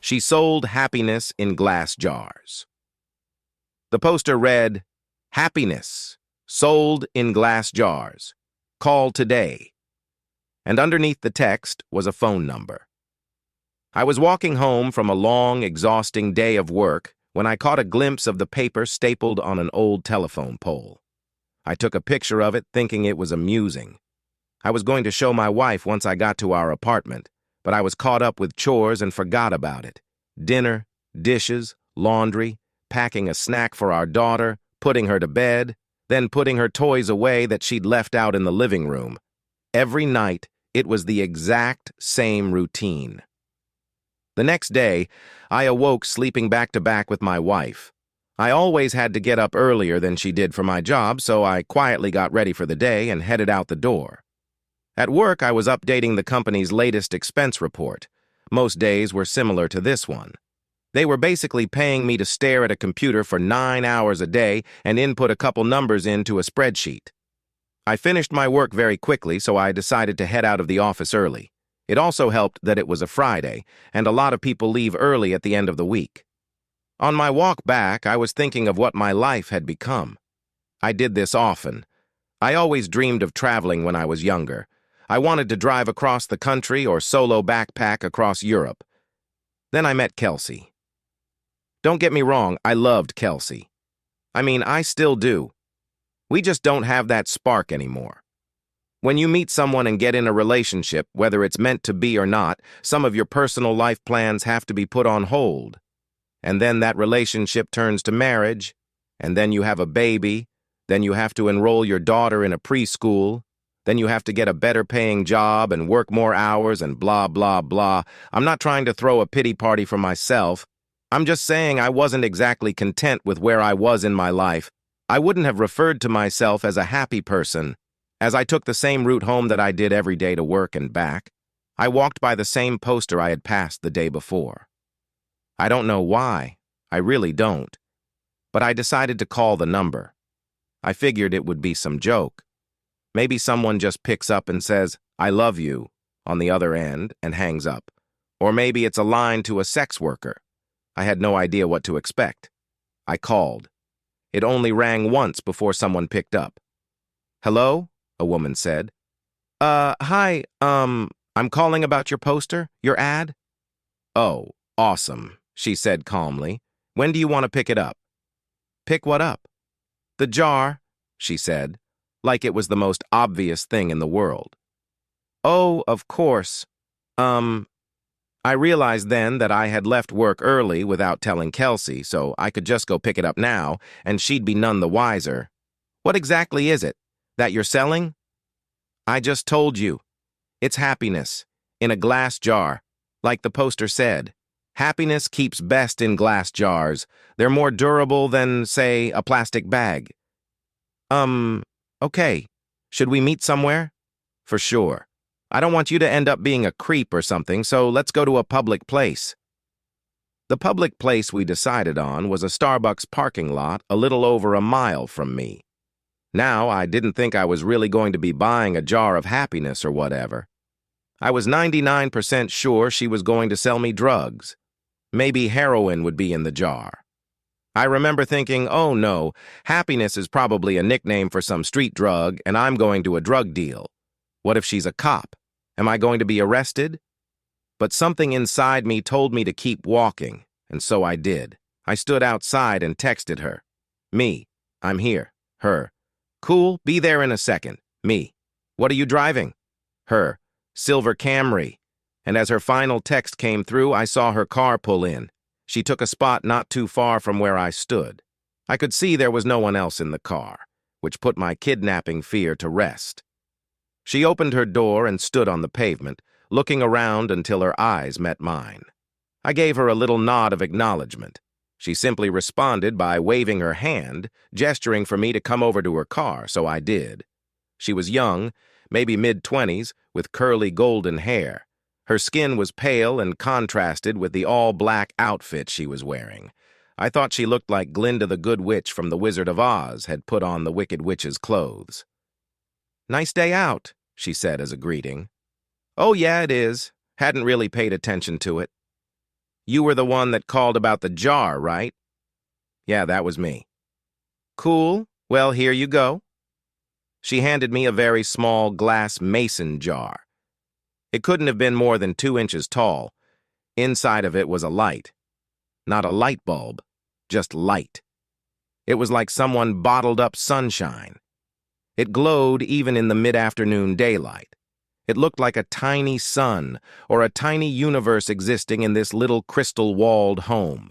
She sold happiness in glass jars. The poster read, "Happiness, sold in glass jars. Call today." And underneath the text was a phone number. I was walking home from a long, exhausting day of work when I caught a glimpse of the paper stapled on an old telephone pole. I took a picture of it thinking it was amusing. I was going to show my wife once I got to our apartment, but I was caught up with chores and forgot about it. Dinner, dishes, laundry, packing a snack for our daughter, putting her to bed, then putting her toys away that she'd left out in the living room. Every night, it was the exact same routine. The next day, I awoke sleeping back-to-back with my wife. I always had to get up earlier than she did for my job, so I quietly got ready for the day and headed out the door. At work, I was updating the company's latest expense report. Most days were similar to this one. They were basically paying me to stare at a computer for 9 hours a day and input a couple numbers into a spreadsheet. I finished my work very quickly, so I decided to head out of the office early. It also helped that it was a Friday, and a lot of people leave early at the end of the week. On my walk back, I was thinking of what my life had become. I did this often. I always dreamed of traveling when I was younger. I wanted to drive across the country or solo backpack across Europe. Then I met Kelsey. Don't get me wrong, I loved Kelsey. I mean, I still do. We just don't have that spark anymore. When you meet someone and get in a relationship, whether it's meant to be or not, some of your personal life plans have to be put on hold. And then that relationship turns to marriage, and then you have a baby, then you have to enroll your daughter in a preschool, then you have to get a better paying job and work more hours and blah, blah, blah. I'm not trying to throw a pity party for myself. I'm just saying I wasn't exactly content with where I was in my life. I wouldn't have referred to myself as a happy person, as I took the same route home that I did every day to work and back. I walked by the same poster I had passed the day before. I don't know why. I really don't. But I decided to call the number. I figured it would be some joke. Maybe someone just picks up and says, "I love you," on the other end and hangs up. Or maybe it's a line to a sex worker. I had no idea what to expect. I called. It only rang once before someone picked up. "Hello?" a woman said. Hi, I'm calling about your poster, your ad." "Oh, awesome," she said calmly. "When do you want to pick it up?" "Pick what up?" "The jar," she said, like it was the most obvious thing in the world. "Oh, of course. I realized then that I had left work early without telling Kelsey, so I could just go pick it up now, and she'd be none the wiser. What exactly is it? That you're selling?" "I just told you. It's happiness, in a glass jar, like the poster said. Happiness keeps best in glass jars. They're more durable than, say, a plastic bag." Okay. Should we meet somewhere?" "For sure. I don't want you to end up being a creep or something, so let's go to a public place." The public place we decided on was a Starbucks parking lot a little over a mile from me. Now, I didn't think I was really going to be buying a jar of happiness or whatever. I was 99% sure she was going to sell me drugs. Maybe heroin would be in the jar. I remember thinking, oh no, happiness is probably a nickname for some street drug, and I'm going to a drug deal. What if she's a cop? Am I going to be arrested? But something inside me told me to keep walking, and so I did. I stood outside and texted her. "Me, I'm here." Her. "Cool, be there in a second." Me. "What are you driving?" Her. "Silver Camry." And as her final text came through, I saw her car pull in. She took a spot not too far from where I stood. I could see there was no one else in the car, which put my kidnapping fear to rest. She opened her door and stood on the pavement, looking around until her eyes met mine. I gave her a little nod of acknowledgement. She simply responded by waving her hand, gesturing for me to come over to her car, so I did. She was young, maybe mid-20s, with curly golden hair. Her skin was pale and contrasted with the all-black outfit she was wearing. I thought she looked like Glinda the Good Witch from The Wizard of Oz had put on the Wicked Witch's clothes. "Nice day out," she said as a greeting. "Oh, yeah, it is. Hadn't really paid attention to it." You were the one that called about the jar, right? Yeah, that was me. Cool. Well, here you go. She handed me a very small glass mason jar. It couldn't have been more than 2 inches tall. Inside of it was a light. Not a light bulb, just light. It was like someone bottled up sunshine. It glowed even in the mid-afternoon daylight. It looked like a tiny sun or a tiny universe existing in this little crystal-walled home.